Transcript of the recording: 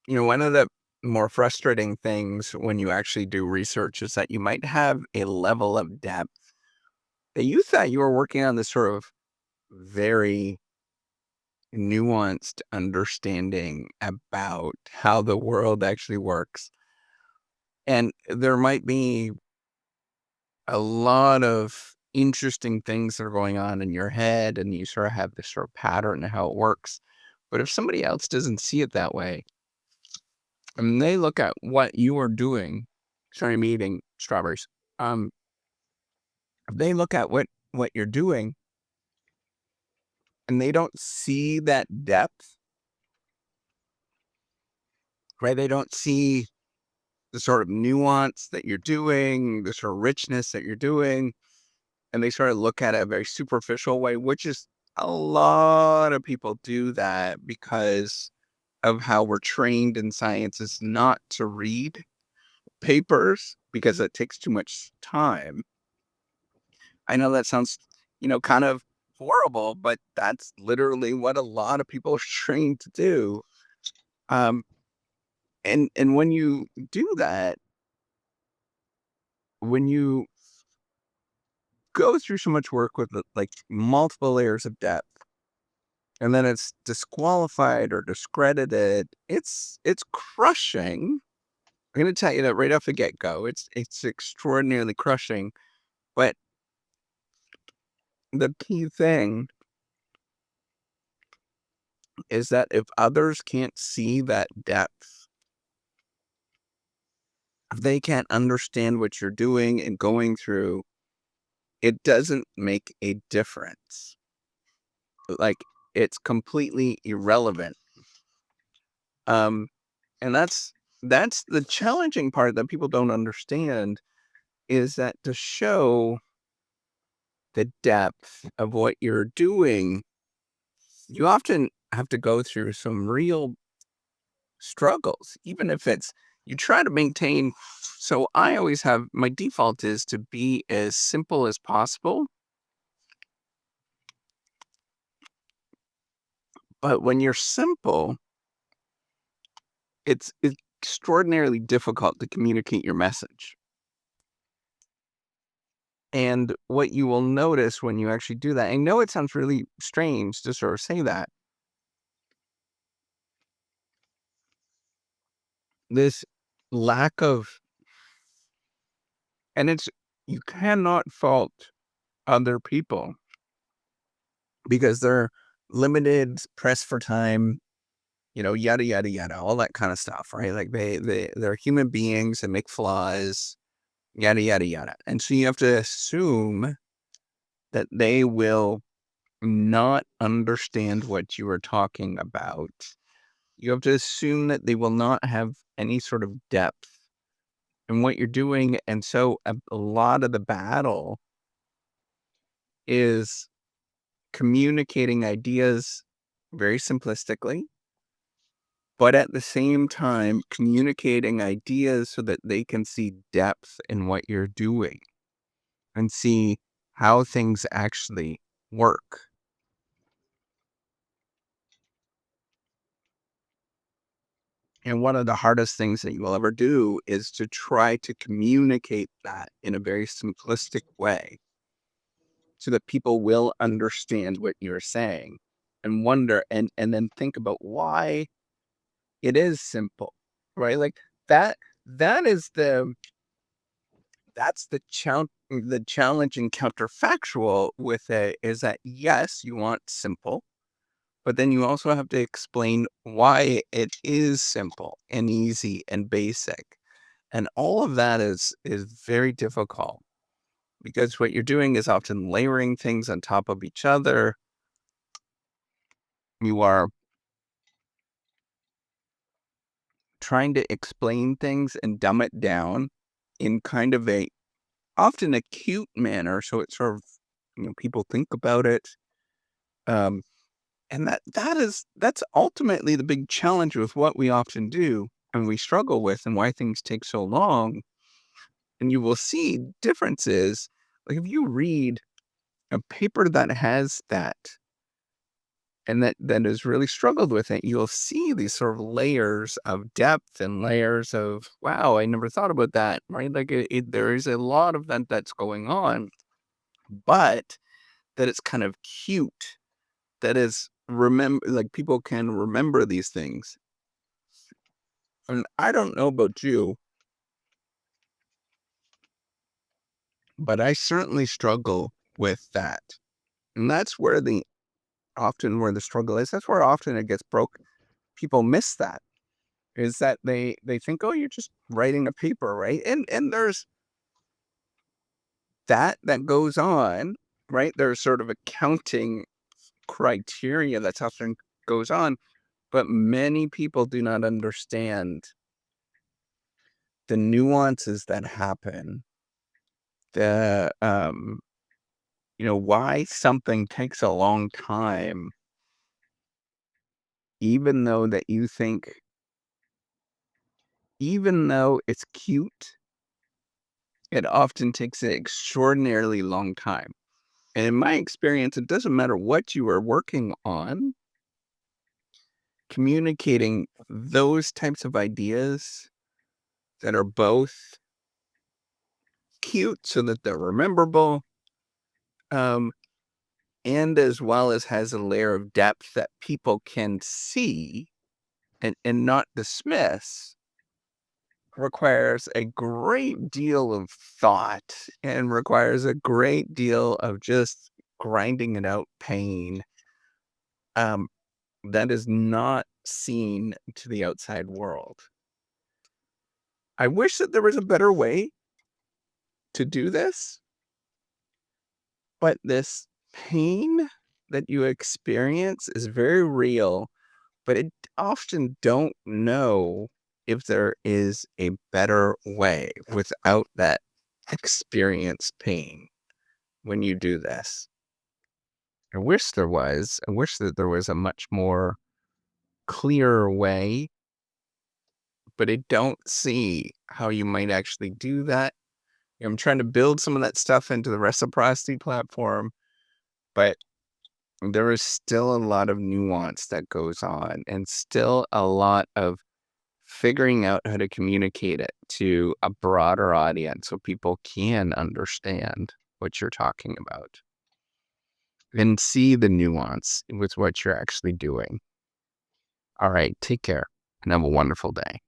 One of the more frustrating things when you actually do research is that you might have a level of depth that you thought you were working on this sort of very nuanced understanding about how the world actually works. And there might be a lot of interesting things that are going on in your head, and you sort of have this sort of pattern of how it works. But if somebody else doesn't see it that way, and they look at what you are doing, sorry, I'm eating strawberries. Um, if they look at what you're doing and they don't see that depth, right? They don't see the sort of nuance that you're doing, the sort of richness that you're doing, and they sort of look at it a very superficial way, which is a lot of people do that because of how we're trained in science is not to read papers because it takes too much time. I know that sounds, kind of horrible, but that's literally what a lot of people are trained to do. Um, and when you do that, when you go through so much work with like multiple layers of depth, and then it's disqualified or discredited, it's crushing. I'm gonna tell you that right off the get go. It's extraordinarily crushing. But the key thing is that if others can't see that depth, if they can't understand what you're doing and going through, it doesn't make a difference. Like, it's completely irrelevant. Um, and that's the challenging part that people don't understand is that to show the depth of what you're doing, you often have to go through some real struggles, even if it's you try to maintain. So I always have my default is to be as simple as possible. But when you're simple, it's extraordinarily difficult to communicate your message. And what you will notice when you actually do that, I know it sounds really strange to sort of say that, this lack of, and it's, you cannot fault other people because they're limited, pressed for time, yada, yada, yada, all that kind of stuff, right? Like they're human beings and make flaws, yada, yada, yada. And so you have to assume that they will not understand what you are talking about. You have to assume that they will not have any sort of depth in what you're doing. And so a lot of the battle is communicating ideas very simplistically, but at the same time, communicating ideas so that they can see depth in what you're doing and see how things actually work. And one of the hardest things that you will ever do is to try to communicate that in a very simplistic way so that people will understand what you're saying and wonder and then think about why it is simple, right? Like that that is that's the challenge and counterfactual with it is that yes, you want simple, but then you also have to explain why it is simple and easy and basic. And all of that is very difficult because what you're doing is often layering things on top of each other. You are trying to explain things and dumb it down in kind of a often a cute manner, so it's sort of, people think about it. Um, and that's ultimately the big challenge with what we often do and we struggle with and why things take so long. And you will see differences. Like if you read a paper that has that and that has really struggled with it, you'll see these sort of layers of depth and layers of, wow, I never thought about that, right? Like there is a lot of that that's going on, but that it's kind of cute. That is remember, like people can remember these things. And I don't know about you, but I certainly struggle with that. And that's where often where the struggle is. That's where often it gets broke. People miss that. Is that they think, oh, you're just writing a paper, right? And there's that goes on, right? There's sort of accounting criteria that's often goes on, but many people do not understand the nuances that happen. The why something takes a long time, even though that you think, even though it's cute, it often takes an extraordinarily long time. And in my experience, it doesn't matter what you are working on, communicating those types of ideas that are both cute so that they're rememberable, um, and as well as has a layer of depth that people can see and not dismiss, requires a great deal of thought and requires a great deal of just grinding it out pain. Um, that is not seen to the outside world. I wish that there was a better way to do this, but this pain that you experience is very real, but it often don't know if there is a better way without that experience pain when you do this. I wish there was. I wish that there was a much more clearer way, but I don't see how you might actually do that. I'm trying to build some of that stuff into the reciprocity platform, but there is still a lot of nuance that goes on and still a lot of figuring out how to communicate it to a broader audience so people can understand what you're talking about and see the nuance with what you're actually doing. All right, take care and have a wonderful day.